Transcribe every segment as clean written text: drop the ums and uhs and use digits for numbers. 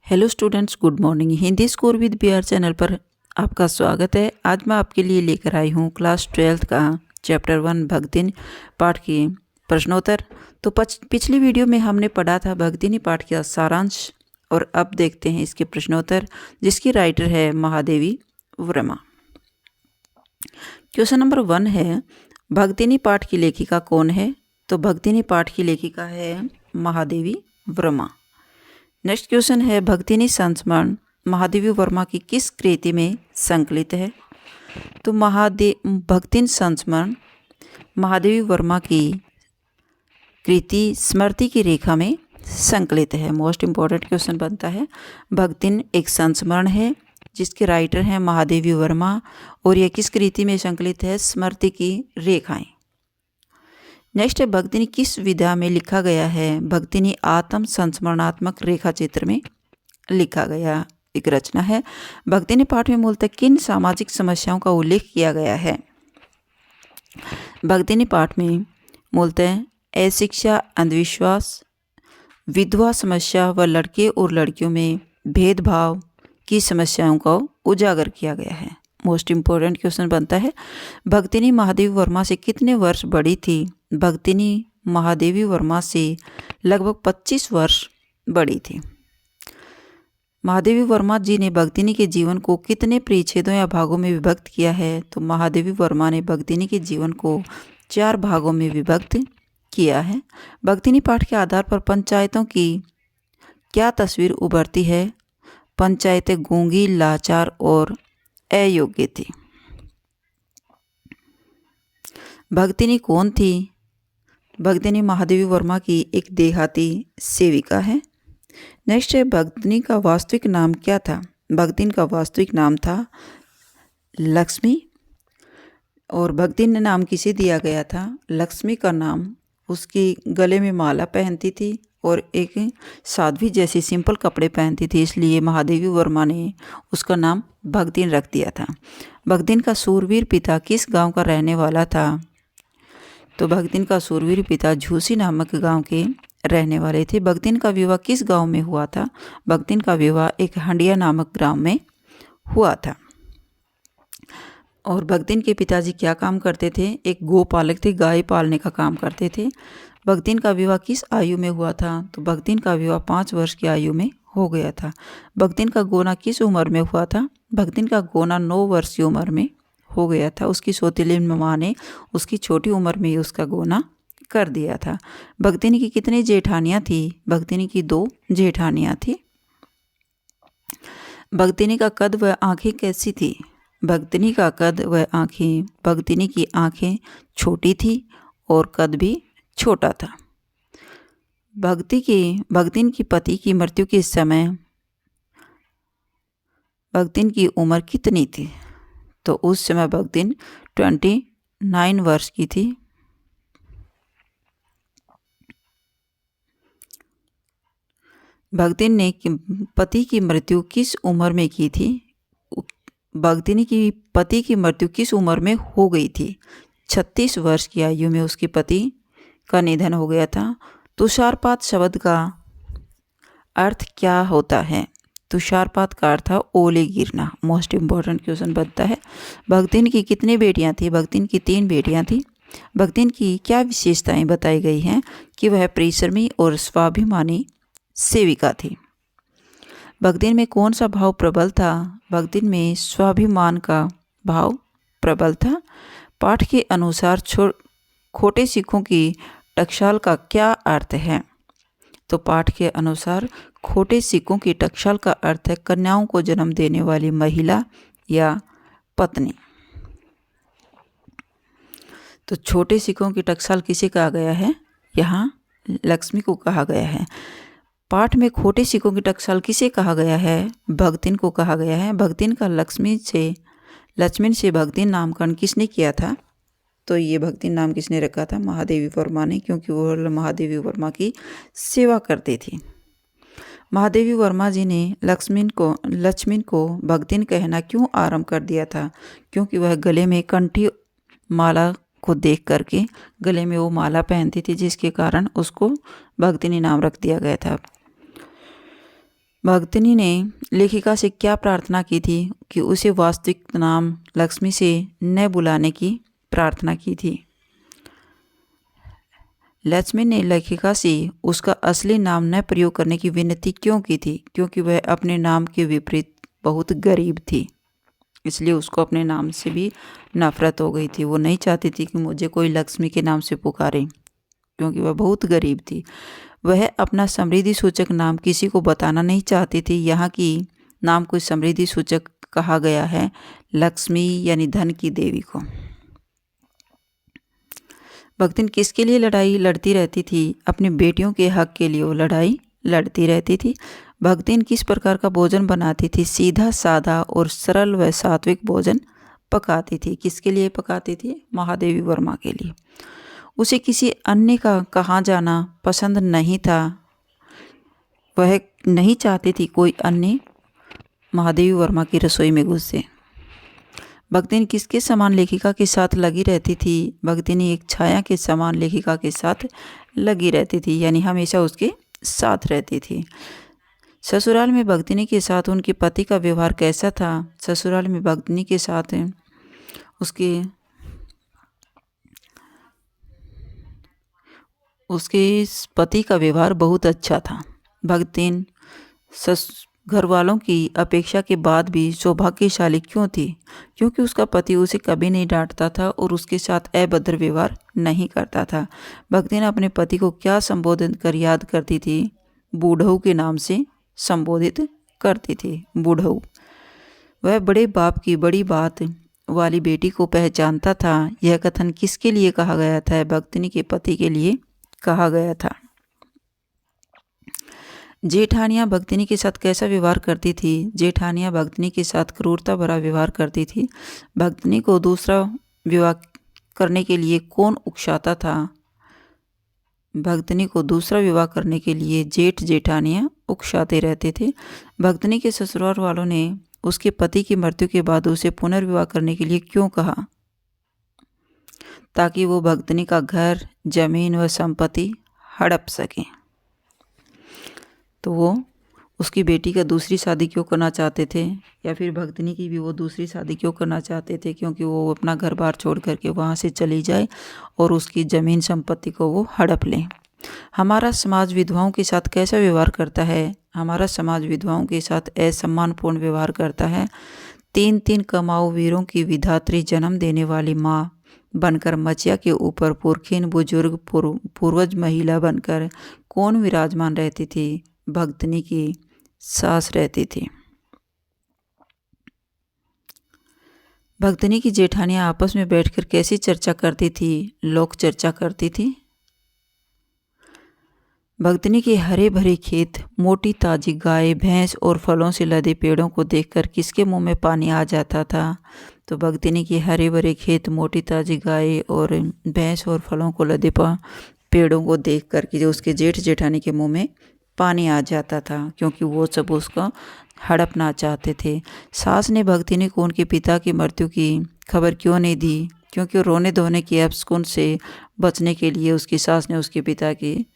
Hello students, good morning. Hindi score with BR channel पर आपका स्वागत है। आज मैं आपके लिए लेकर आई हूँ क्लास 12th का चैप्टर 1 भक्तिनी पाठ की प्रश्नोत्तर। तो पिछली वीडियो में हमने पढ़ा था भक्तिनी पाठ का सारांश और अब देखते हैं इसके प्रश्नोत्तर, जिसकी राइटर है महादेवी वर्मा। क्वेश्चन नंबर 1 है, भक्तिनी पाठ की लेखिका कौन है? तो भक्तिनी पाठ की लेखिका है महादेवी वर्मा। नेक्स्ट क्वेश्चन है, भक्तिनी संस्मरण महादेवी वर्मा की किस कृति में संकलित है? तो भक्तिनी संस्मरण महादेवी वर्मा की कृति स्मृति की रेखा में संकलित है। मोस्ट इम्पॉर्टेंट क्वेश्चन बनता है। भक्तिन एक संस्मरण है जिसके राइटर हैं महादेवी वर्मा और यह किस कृति में संकलित है? स्मृति की रेखाएं। नेक्स्ट है, भक्तिनी किस विधा में लिखा गया है? भक्तिनी आत्म संस्मरणात्मक रेखा चित्र में लिखा गया एक रचना है। भक्तिनी पाठ में मूलतः किन सामाजिक समस्याओं का उल्लेख किया गया है? भक्तिनी पाठ में मूलतः अशिक्षा, अंधविश्वास, विधवा समस्या व लड़के और लड़कियों में भेदभाव की समस्याओं को उजागर किया गया है। मोस्ट इम्पोर्टेंट क्वेश्चन बनता है, भक्तिनी महादेवी वर्मा से कितने वर्ष बड़ी थी? भक्तिनी महादेवी वर्मा से लगभग 25 वर्ष बड़ी थी। महादेवी वर्मा जी ने भक्तिनी के जीवन को कितने परिच्छेदों या भागों में विभक्त किया है? तो महादेवी वर्मा ने भक्तिनी के जीवन को 4 भागों में विभक्त किया है। भक्तिनी पाठ के आधार पर पंचायतों की क्या तस्वीर उभरती है? पंचायतें गूंगी, लाचार और अयोग्य थी। भक्तिनी कौन थी? भक्तिनी महादेवी वर्मा की एक देहाती सेविका है। नेक्स्ट है, भक्तिनी का वास्तविक नाम क्या था? भक्तिनी का वास्तविक नाम था लक्ष्मी। और भक्तिनी नाम किसे दिया गया था? लक्ष्मी का नाम उसकी गले में माला पहनती थी और एक साध्वी जैसी सिंपल कपड़े पहनती थी, इसलिए महादेवी वर्मा ने उसका नाम भक्तिन रख दिया था। भक्तिन का सूरवीर पिता किस गांव का रहने वाला था? तो भक्तिन का सूरवीर पिता झूसी नामक गांव के रहने वाले थे। भक्तिन का विवाह किस गांव में हुआ था? भक्तिन का विवाह एक हंडिया नामक गांव में हुआ था। और भक्तिन के पिताजी क्या काम करते थे? एक गोपालक थे, गाय पालने का काम करते थे। भक्तिन का विवाह किस आयु में हुआ था? तो भक्तिन का विवाह 5 वर्ष की आयु में हो गया था। भक्तिन का गोना किस उम्र में हुआ था? भक्तिन का गोना 9 वर्ष की उम्र में हो गया था। उसकी सौतेली माँ ने उसकी छोटी उम्र में ही उसका गोना कर दिया था। भक्तिनी की कितनी जेठानियाँ थी? भक्तिनी की 2 जेठानियाँ थी। भक्तिनी का कद व आँखें कैसी थी? भक्तिनी का कद व आँखें, भक्तिनी की आँखें छोटी थी और कद भी छोटा था। भक्तिन की पति की मृत्यु के समय भक्तिन की उम्र कितनी थी? तो उस समय भक्तिन 29 वर्ष की थी। भक्तिन ने पति की मृत्यु किस उम्र में की थी? भक्तिनी की पति की मृत्यु किस उम्र में हो गई थी? 36 वर्ष की आयु में उसके पति का निधन हो गया था। तुषारपात शब्द का अर्थ क्या होता है? तुषारपात का अर्थ था ओले गिरना। मोस्ट इम्पॉर्टेंट क्वेश्चन बनता है। भक्तिन की कितनी बेटियां थी? भक्तिन की 3 बेटियां थी। भक्तिन की क्या विशेषताएं बताई गई हैं? कि वह परिश्रमी और स्वाभिमानी सेविका थी। भक्तिन में कौन सा भाव प्रबल था? भक्तिन में स्वाभिमान का भाव प्रबल था। पाठ के अनुसार खोटे सिखों की टकसाल का क्या अर्थ है? तो पाठ के अनुसार खोटे सिक्कों की टकसाल का अर्थ है कन्याओं को जन्म देने वाली महिला या पत्नी। तो छोटे सिक्कों की टकसाल किसे कहा गया है? यहाँ लक्ष्मी को कहा गया है। पाठ में खोटे सिक्कों की टकसाल किसे कहा गया है? भक्तिन को कहा गया है। भक्तिन का लक्ष्मण से भक्तिन नामकरण किसने किया था? तो ये भक्तिन नाम किसने रखा था? महादेवी वर्मा ने, क्योंकि वो महादेवी वर्मा की सेवा करती थी। महादेवी वर्मा जी ने लक्ष्मण को भक्तिन कहना क्यों आरंभ कर दिया था? क्योंकि वह गले में कंठी माला को देख करके गले में वो माला पहनती थी, जिसके कारण उसको भक्तिनी नाम रख दिया गया था। भक्तिनी ने लेखिका से क्या प्रार्थना की थी कि उसे वास्तविक नाम लक्ष्मी से न बुलाने की प्रार्थना की थी। लक्ष्मी ने लेखिका से उसका असली नाम न प्रयोग करने की विनती क्यों की थी? क्योंकि वह अपने नाम के विपरीत बहुत गरीब थी, इसलिए उसको अपने नाम से भी नफरत हो गई थी। वो नहीं चाहती थी कि मुझे कोई लक्ष्मी के नाम से पुकारे, क्योंकि वह बहुत गरीब थी। वह अपना समृद्धि सूचक नाम किसी को बताना नहीं चाहती थी। यहाँ की नाम को समृद्धि सूचक कहा गया है लक्ष्मी यानी धन की देवी को। भक्तिन किसके लिए लड़ाई लड़ती रहती थी? अपनी बेटियों के हक के लिए वो लड़ाई लड़ती रहती थी। भक्तिन किस प्रकार का भोजन बनाती थी? सीधा साधा और सरल व सात्विक भोजन पकाती थी। किसके लिए पकाती थी? महादेवी वर्मा के लिए। उसे किसी अन्य का कहाँ जाना पसंद नहीं था। वह नहीं चाहती थी कोई अन्य महादेवी वर्मा की रसोई में घुसे। भक्तिनी किसके समान लेखिका के साथ लगी रहती थी? भक्तिनी एक छाया के समान लेखिका के साथ लगी रहती थी, यानी हमेशा उसके साथ रहती थी। ससुराल में भक्तिनी के साथ उनके पति का व्यवहार कैसा था? ससुराल में भक्तिनी के साथ उसके पति का व्यवहार बहुत अच्छा था। भक्तिन घर वालों की अपेक्षा के बाद भी सौभाग्यशाली क्यों थी? क्योंकि उसका पति उसे कभी नहीं डांटता था और उसके साथ अभद्र व्यवहार नहीं करता था। भक्तिन अपने पति को क्या संबोधित कर याद करती थी? बूढ़ऊ के नाम से संबोधित करती थी। बूढ़ऊ। वह बड़े बाप की बड़ी बात वाली बेटी को पहचानता था। यह कथन किसके लिए कहा गया था? भक्तिनी के पति के लिए कहा गया था। जेठानियाँ भक्तिनी के साथ कैसा व्यवहार करती थी? जेठानियाँ भक्तिनी के साथ क्रूरता भरा व्यवहार करती थी। भक्तिनी को दूसरा विवाह करने के लिए कौन उकसाता था? भक्तिनी को दूसरा विवाह करने के लिए जेठ जेठानियाँ उकसाते रहते थे। भक्तिनी के ससुराल वालों ने उसके पति की मृत्यु के बाद उसे पुनर्विवाह करने के लिए क्यों कहा? ताकि वो भक्तिनी का घर, जमीन व संपत्ति हड़प सके। तो वो उसकी बेटी का दूसरी शादी क्यों करना चाहते थे, या फिर भक्तिनी की भी वो दूसरी शादी क्यों करना चाहते थे? क्योंकि वो अपना घर बार छोड़ करके वहाँ से चली जाए और उसकी ज़मीन संपत्ति को वो हड़प लें। हमारा समाज विधवाओं के साथ कैसा व्यवहार करता है? हमारा समाज विधवाओं के साथ असम्मानपूर्ण व्यवहार करता है। 3 कमाऊ वीरों की विधात्री, जन्म देने वाली माँ बनकर, मचिया के ऊपर पुरखिन बुजुर्ग पूर्वज महिला बनकर कौन विराजमान रहती थी? भक्तिनी की सास रहती थी। भक्तिनी की जेठानियाँ आपस में बैठकर कैसी चर्चा करती थी? लोक चर्चा करती थी। भक्तिनी के हरे भरे खेत, मोटी ताजी गाय, भैंस और फलों से लदे पेड़ों को देखकर किसके मुंह में पानी आ जाता था? तो भक्तिनी के हरे भरे खेत, मोटी ताजी गाय और भैंस और फलों को लदे पेड़ों को देख कर के उसके जेठ जेठानी के मुंह में पानी आ जाता था, क्योंकि वो सब उसका हड़पना चाहते थे। सास ने भक्तिनी को उनके पिता की मृत्यु की खबर क्यों नहीं दी? क्योंकि रोने धोने की अपशकुन से बचने के लिए उसकी सास ने उसके पिता की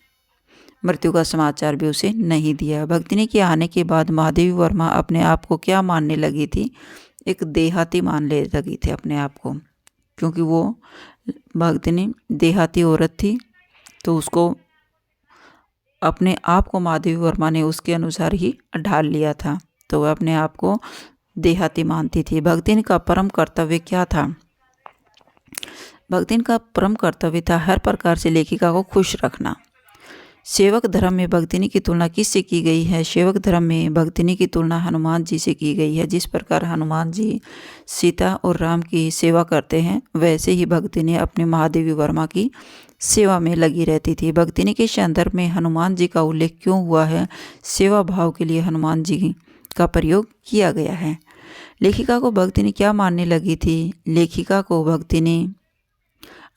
मृत्यु का समाचार भी उसे नहीं दिया। भक्तिनी के आने के बाद महादेवी वर्मा अपने आप को क्या मानने लगी थी? एक देहाती मानने लगी थी अपने आप को, क्योंकि वो भक्तिनी देहाती औरत थी, तो उसको अपने आप को महादेवी वर्मा ने उसके अनुसार ही ढाल लिया था, तो वह अपने आप को देहाती मानती थी। भक्तिनी का परम कर्तव्य क्या था? भक्तिनी का परम कर्तव्य था हर प्रकार से लेखिका को खुश रखना। सेवक धर्म में भक्तिनी की तुलना किससे की गई है? सेवक धर्म में भक्तिनी की तुलना हनुमान जी से की गई है। जिस प्रकार हनुमान जी सीता और राम की सेवा करते हैं, वैसे ही भक्तिनी अपने महादेवी वर्मा की सेवा में लगी रहती थी। भक्तिनी के संदर्भ में हनुमान जी का उल्लेख क्यों हुआ है? सेवा भाव के लिए हनुमान जी का प्रयोग किया गया है। लेखिका को भक्तिनी क्या मानने लगी थी? लेखिका को भक्तिनी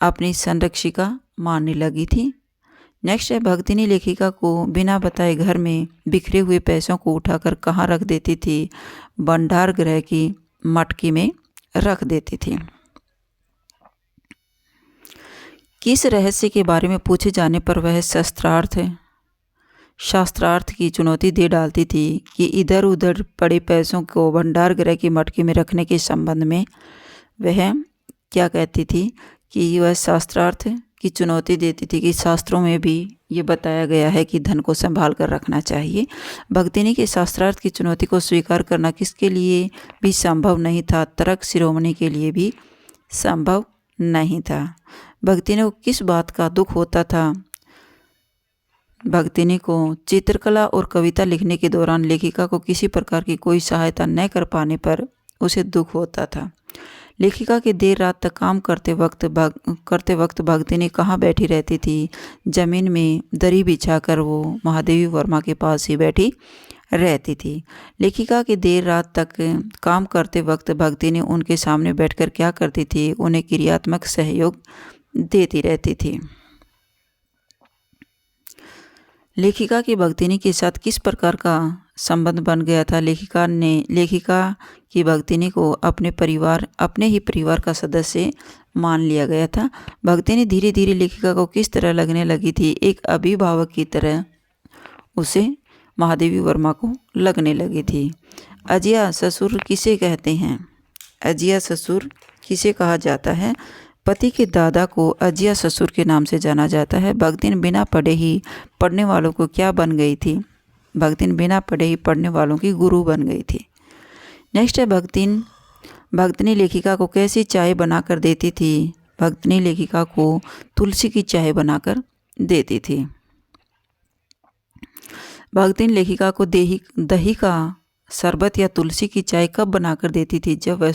अपनी संरक्षिका मानने लगी थी। नेक्स्ट है, भक्तिनी लेखिका को बिना बताए घर में बिखरे हुए पैसों को उठाकर कहाँ रख देती थी? भंडार गृह की मटकी में रख देती थी। किस रहस्य के बारे में पूछे जाने पर वह शस्त्रार्थ शास्त्रार्थ की चुनौती दे डालती थी कि इधर उधर पड़े पैसों को भंडार गृह की मटकी में रखने के संबंध में वह क्या कहती थी कि वह शास्त्रार्थ की चुनौती देती थी कि शास्त्रों में भी ये बताया गया है कि धन को संभाल कर रखना चाहिए। भक्तिनी के शास्त्रार्थ की चुनौती को स्वीकार करना किसके लिए भी संभव नहीं था, तर्क शिरोमणि के लिए भी संभव नहीं था। भक्तिनी को किस बात का दुख होता था? भक्तिनी को चित्रकला और कविता लिखने के दौरान लेखिका को किसी प्रकार की कोई सहायता न कर पाने पर उसे दुख होता था। लेखिका के देर रात तक काम करते वक्त भक्तिनी कहाँ बैठी रहती थी? जमीन में दरी बिछाकर वो महादेवी वर्मा के पास ही बैठी रहती थी। लेखिका के देर रात तक काम करते वक्त भक्तिनी उनके सामने बैठकर क्या करती थी? उन्हें क्रियात्मक सहयोग देती रहती थी। लेखिका की भक्तिनी के साथ किस प्रकार का संबंध बन गया था? लेखिका की भक्तिनी को अपने ही परिवार का सदस्य मान लिया गया था। भक्तिनी धीरे धीरे लेखिका को किस तरह लगने लगी थी? एक अभिभावक की तरह उसे महादेवी वर्मा को लगने लगी थी। अजिया ससुर किसे कहते हैं? अजिया ससुर किसे कहा जाता है? पति के दादा को अजिया ससुर के नाम से जाना जाता है। भक्तिन बिना पढ़े ही पढ़ने वालों को क्या बन गई थी? भक्तिन बिना पढ़े ही पढ़ने वालों की गुरु बन गई थी। नेक्स्ट है भक्तिनी लेखिका को कैसी चाय बनाकर देती थी? भक्तिनी लेखिका को तुलसी की चाय बनाकर देती थी। भक्तिनी लेखिका को दही का शरबत या तुलसी की चाय कब बनाकर देती थी? जब वह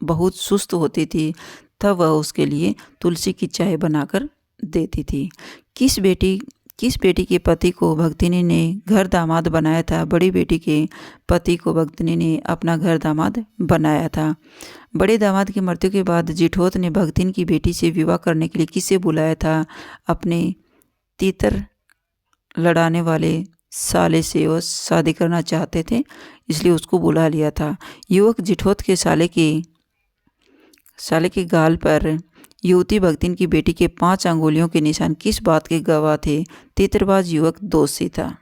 बहुत सुस्त होती थी तब वह उसके लिए तुलसी की चाय बनाकर देती थी। किस बेटी के पति को भक्तिनी ने घर दामाद बनाया था? बड़ी बेटी के पति को भक्तिनी ने अपना घर दामाद बनाया था। बड़े दामाद की मृत्यु के बाद जिठोत ने भक्तिनी की बेटी से विवाह करने के लिए किसे बुलाया था? अपने तीतर लड़ाने वाले साले से वो शादी करना चाहते थे, इसलिए उसको बुला लिया था। युवक जिठोत के साले के गाल पर युवती भक्तिन की बेटी के 5 अंगुलियों के निशान किस बात के गवाह थे? तीतरबाज युवक दोषी था,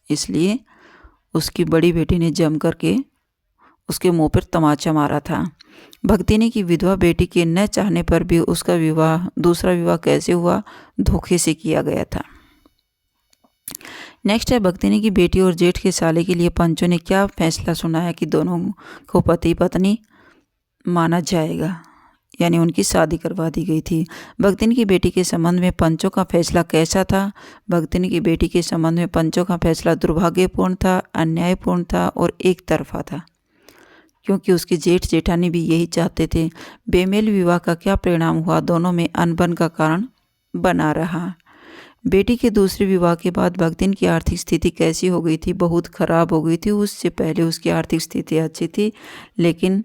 इसलिए उसकी बड़ी बेटी ने जम करके उसके मुंह पर तमाचा मारा था। भक्तिनी की विधवा बेटी के न चाहने पर भी उसका दूसरा विवाह कैसे हुआ? धोखे से किया गया था। नेक्स्ट है भक्तिनी की बेटी और जेठ के साले के लिए पंचों ने क्या फैसला सुनाया कि दोनों को पति पत्नी माना जाएगा, यानी उनकी शादी करवा दी गई थी। भक्तिनी की बेटी के संबंध में पंचों का फैसला कैसा था? भक्तिनी की बेटी के संबंध में पंचों का फैसला दुर्भाग्यपूर्ण था, अन्यायपूर्ण था और एक तरफा था, क्योंकि उसके जेठ जेठानी भी यही चाहते थे। बेमेल विवाह का क्या परिणाम हुआ? दोनों में अनबन का कारण बना रहा। बेटी के दूसरे विवाह के बाद भक्तिन की आर्थिक स्थिति कैसी हो गई थी? बहुत खराब हो गई थी। उससे पहले उसकी आर्थिक स्थिति अच्छी थी, लेकिन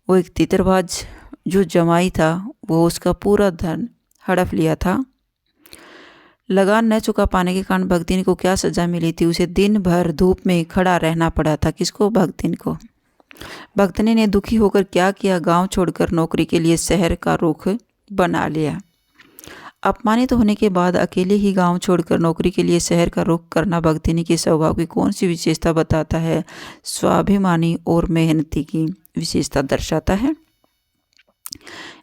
वो एक तीतरबाज जो जमाई था वो उसका पूरा धन हड़प लिया था। लगान न चुका पाने के कारण भक्तिन को क्या सजा मिली थी? उसे दिन भर धूप में खड़ा रहना पड़ा था। किसको? भक्तिन को। भक्तिनी ने दुखी होकर क्या किया? गांव छोड़कर नौकरी के लिए शहर का रुख बना लिया। अपमानित होने के बाद अकेले ही गांव छोड़कर नौकरी के लिए शहर का रुख करना भक्तिनी के स्वभाव की कौन सी विशेषता बताता है? स्वाभिमानी और मेहनती की विशेषता दर्शाता है।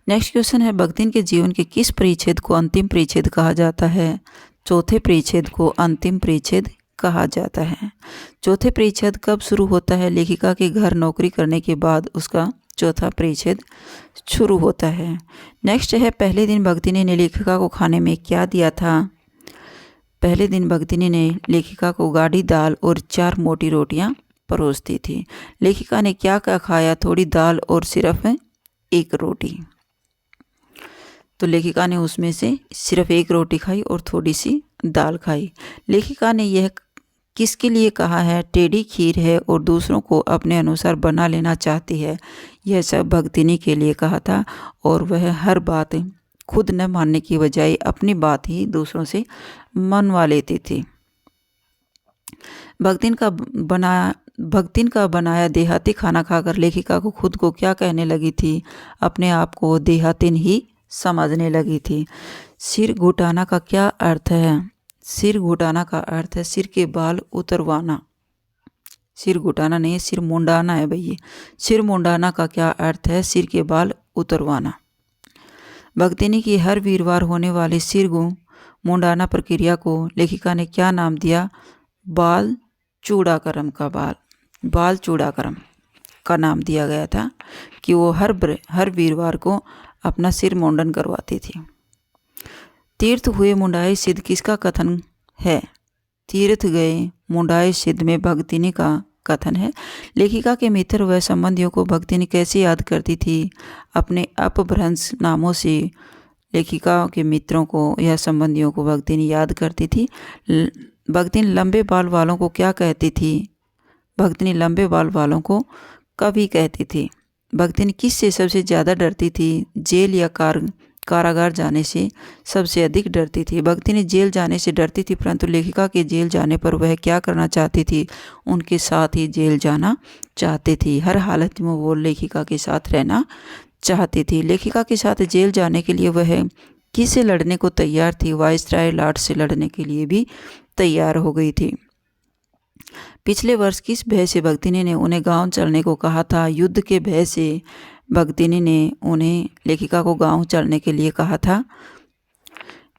नेक्स्ट क्वेश्चन है भक्तिन के जीवन के किस परिच्छेद को अंतिम परिच्छेद कहा जाता है? चौथे परिच्छेद को अंतिम परिच्छेद कहा जाता है। चौथे परिच्छेद कब शुरू होता है? लेखिका के घर नौकरी करने के बाद उसका चौथा परिच्छेद शुरू होता है। नेक्स्ट है पहले दिन भक्तिनी ने लेखिका को खाने में क्या दिया था? पहले दिन भक्तिनी ने लेखिका को गाढ़ी दाल और 4 मोटी रोटियां परोस दी थी। लेखिका ने क्या क्या खाया? थोड़ी दाल और सिर्फ 1 रोटी। तो लेखिका ने उसमें से सिर्फ 1 रोटी खाई और थोड़ी सी दाल खाई। लेखिका ने यह किसके लिए कहा है? टेढ़ी खीर है और दूसरों को अपने अनुसार बना लेना चाहती है। यह सब भक्तिनी के लिए कहा था और वह हर बात खुद न मानने की बजाय अपनी बात ही दूसरों से मनवा लेती थी। भक्तिन का बनाया देहाती खाना खाकर लेखिका को खुद को क्या कहने लगी थी? अपने आप को देहातिन ही समझने लगी थी। सिर घुटाना का क्या अर्थ है? सिर घुटाना का अर्थ है सिर के बाल उतरवाना। सिर घुटाना नहीं है, सिर मुंडाना है भैया। सिर मुंडाना का क्या अर्थ है? सिर के बाल उतरवाना। भक्तिनी की हर वीरवार होने वाली सिर मुंडाना प्रक्रिया को लेखिका ने क्या नाम दिया? बाल चूड़ाकरम का बाल चूड़ाकरम का नाम दिया गया था कि वो हर वीरवार को अपना सिर मुंडन करवाती थी। तीर्थ हुए मुंडाई सिद्ध किसका कथन है? तीर्थ गए मुंडाई सिद्ध में भक्तिनी का कथन है। लेखिका के मित्र व संबंधियों को भक्तिनी कैसे याद करती थी? अपने अपभ्रंश नामों से लेखिका के मित्रों को या संबंधियों को भक्तिनी याद करती थी। भक्तिनी लंबे बाल वालों को क्या कहती थी? भक्तिनी लंबे बाल वालों को कवि कहती थी। भक्तिनी किस से सबसे ज़्यादा डरती थी? जेल या कारागार जाने से सबसे अधिक डरती थी। भक्तिनी जेल जाने से डरती थी, परंतु लेखिका के जेल जाने पर वह क्या करना चाहती थी? उनके साथ ही जेल जाना चाहती थी। हर हालत में वो लेखिका के साथ रहना चाहती थी। लेखिका के साथ जेल जाने के लिए वह किससे लड़ने को तैयार थी? वाइसराय लॉर्ड से लड़ने के लिए भी तैयार हो गई थी। पिछले वर्ष किस भय से भक्तिनी ने उन्हें गांव चलने को कहा था? युद्ध के भय से भक्तिनी ने उन्हें लेखिका को गांव चलने के लिए कहा था।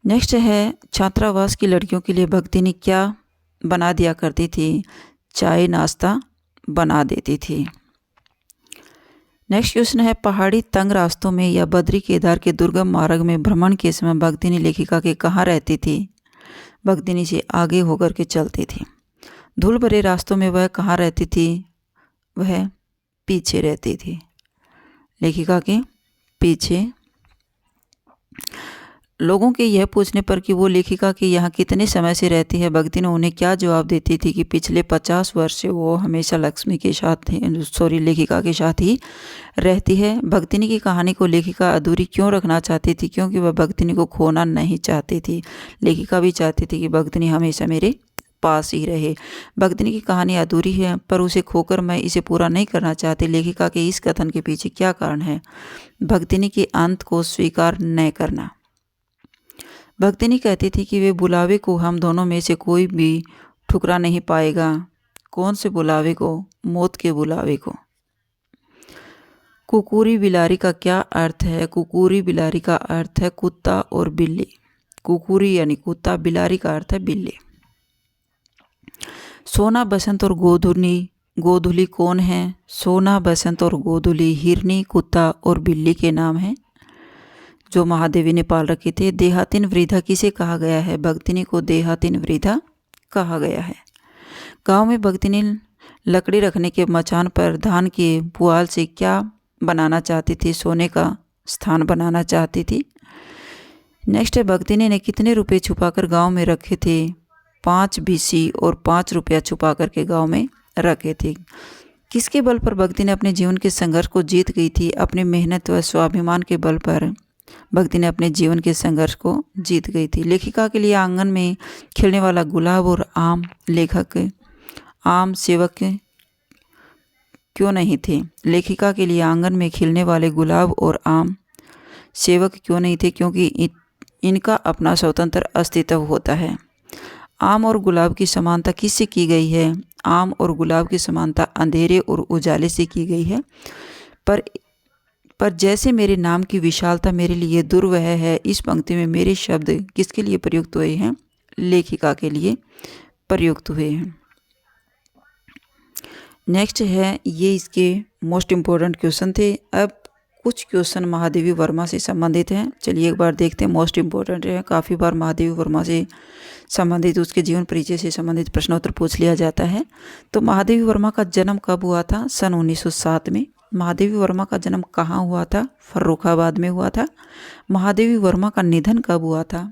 नेक्स्ट है छात्रावास की लड़कियों के लिए भक्तिनी क्या बना दिया करती थी? चाय नाश्ता बना देती थी। नेक्स्ट क्वेश्चन है पहाड़ी तंग रास्तों में या बद्री केदार के दुर्गम मार्ग में भ्रमण के समय भक्तिनी लेखिका के कहाँ रहती थी? भक्तिनी से आगे होकर के चलती थी। धूल भरे रास्तों में वह कहाँ रहती थी? वह पीछे रहती थी, लेखिका के पीछे। लोगों के यह पूछने पर कि वो लेखिका के यहाँ कितने समय से रहती है, भक्तिनी उन्हें क्या जवाब देती थी कि पिछले 50 वर्ष से वो हमेशा लक्ष्मी के साथ लेखिका के साथ ही रहती है। भक्तिनी की कहानी को लेखिका अधूरी क्यों रखना चाहती थी? क्योंकि वह भक्तिनी को खोना नहीं चाहती थी। लेखिका भी चाहती थी कि भक्तिनी हमेशा मेरे पास ही रहे। भक्तिनी की कहानी अधूरी है, पर उसे खोकर मैं इसे पूरा नहीं करना चाहती। लेखिका के इस कथन के पीछे क्या कारण है? भक्तिनी के अंत को स्वीकार न करना। भक्तिनी कहती थी कि वे बुलावे को हम दोनों में से कोई भी ठुकरा नहीं पाएगा। कौन से बुलावे को? मौत के बुलावे को। कुकुरी बिलारी का क्या अर्थ है? कुकुरी बिलारी का अर्थ है कुत्ता और बिल्ली। कुकुरी यानी कुत्ता, बिलारी का अर्थ है बिल्ली। सोना, बसंत और गोधुली कौन है? सोना, बसंत और गोधुली हिरनी, कुत्ता और बिल्ली के नाम हैं जो महादेवी ने पाल रखे थे। देहातिन वृद्धा किसे कहा गया है? भक्तिनी को देहातिन वृद्धा कहा गया है। गांव में भक्तिनी लकड़ी रखने के मचान पर धान के पुआल से क्या बनाना चाहती थी? सोने का स्थान बनाना चाहती थी। नेक्स्ट है भक्तिनी ने कितने रुपए छुपाकर गांव में रखे थे? 5 बीसी और 5 रुपया छुपा करके गांव में रखे थे। किसके बल पर भक्तिनी अपने जीवन के संघर्ष को जीत गई थी? अपने मेहनत व स्वाभिमान के बल पर भक्तिनी अपने जीवन के संघर्ष को जीत गई थी। लेखिका के लिए आंगन में खिलने वाला गुलाब और आम लेखक आम सेवक क्यों नहीं थे? लेखिका के लिए आंगन में खिलने वाले गुलाब और आम सेवक क्यों नहीं थे? क्योंकि इनका अपना स्वतंत्र अस्तित्व होता है। आम और गुलाब की समानता किससे की गई है? आम और गुलाब की समानता अंधेरे और उजाले से की गई है। पर जैसे मेरे नाम की विशालता मेरे लिए दुर्वह है, इस पंक्ति में मेरे शब्द किसके लिए प्रयुक्त हुए हैं? लेखिका के लिए प्रयुक्त हुए हैं। नेक्स्ट है, ये इसके मोस्ट इम्पोर्टेंट क्वेश्चन थे। अब कुछ क्वेश्चन महादेवी वर्मा से संबंधित हैं। चलिए एक बार देखते हैं। मोस्ट इम्पोर्टेंट है, काफ़ी बार महादेवी वर्मा से संबंधित, उसके जीवन परिचय से संबंधित प्रश्नोत्तर पूछ लिया जाता है। तो महादेवी वर्मा का जन्म कब हुआ था? सन 1907 में। महादेवी वर्मा का जन्म कहाँ हुआ था? फर्रुखाबाद में हुआ था। महादेवी वर्मा का निधन कब हुआ था?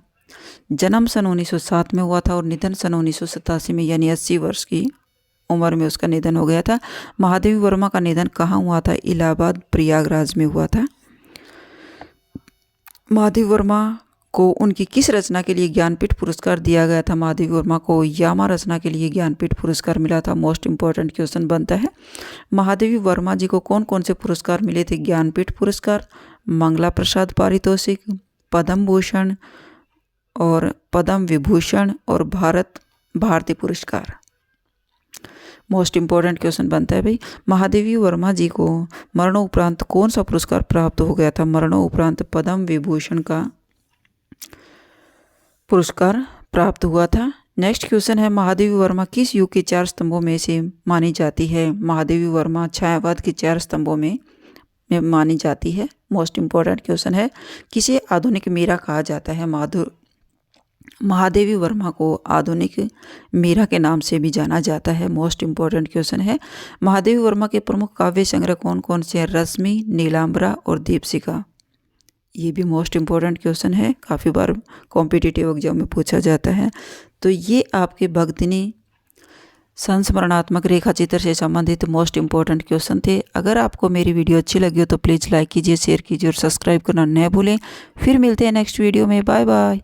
जन्म सन 1907 में हुआ था और निधन सन 1987 में, यानी 80 वर्ष की उम्र में उसका निधन हो गया था। महादेवी वर्मा का निधन कहाँ हुआ था? इलाहाबाद, प्रयागराज में हुआ था। महादेवी वर्मा को उनकी किस रचना के लिए ज्ञानपीठ पुरस्कार दिया गया था? महादेवी वर्मा को यामा रचना के लिए ज्ञानपीठ पुरस्कार मिला था। मोस्ट इम्पोर्टेंट क्वेश्चन बनता है। महादेवी वर्मा जी को कौन कौन से पुरस्कार मिले थे? ज्ञानपीठ पुरस्कार, मंगला प्रसाद पारितोषिक, पद्म भूषण, और पद्म विभूषण और भारती पुरस्कार। मोस्ट इम्पोर्टेंट क्वेश्चन बनता है भाई, महादेवी वर्मा जी को मरणोपरांत कौन सा पुरस्कार प्राप्त हो गया था? मरणोपरांत पद्म विभूषण का पुरस्कार प्राप्त हुआ था। नेक्स्ट क्वेश्चन है, महादेवी वर्मा किस युग के 4 स्तंभों में से मानी जाती है? महादेवी वर्मा छायावाद के 4 स्तंभों में मानी जाती है। मोस्ट इम्पोर्टेंट क्वेश्चन है, किसे आधुनिक मीरा कहा जाता है? महादेवी वर्मा को आधुनिक मीरा के नाम से भी जाना जाता है। मोस्ट इम्पोर्टेंट क्वेश्चन है, महादेवी वर्मा के प्रमुख काव्य संग्रह कौन कौन से हैं? रश्मि, नीलांबरा और दीपशिखा। ये भी मोस्ट इम्पोर्टेंट क्वेश्चन है, काफ़ी बार कॉम्पिटिटिव एग्जाम में पूछा जाता है। तो ये आपके भक्तिनी संस्मरणात्मक रेखा चित्र से संबंधित मोस्ट इम्पोर्टेंट क्वेश्चन थे। अगर आपको मेरी वीडियो अच्छी लगी हो तो प्लीज़ लाइक कीजिए, शेयर कीजिए और सब्सक्राइब करना न भूलें। फिर मिलते हैं नेक्स्ट वीडियो में। Bye bye.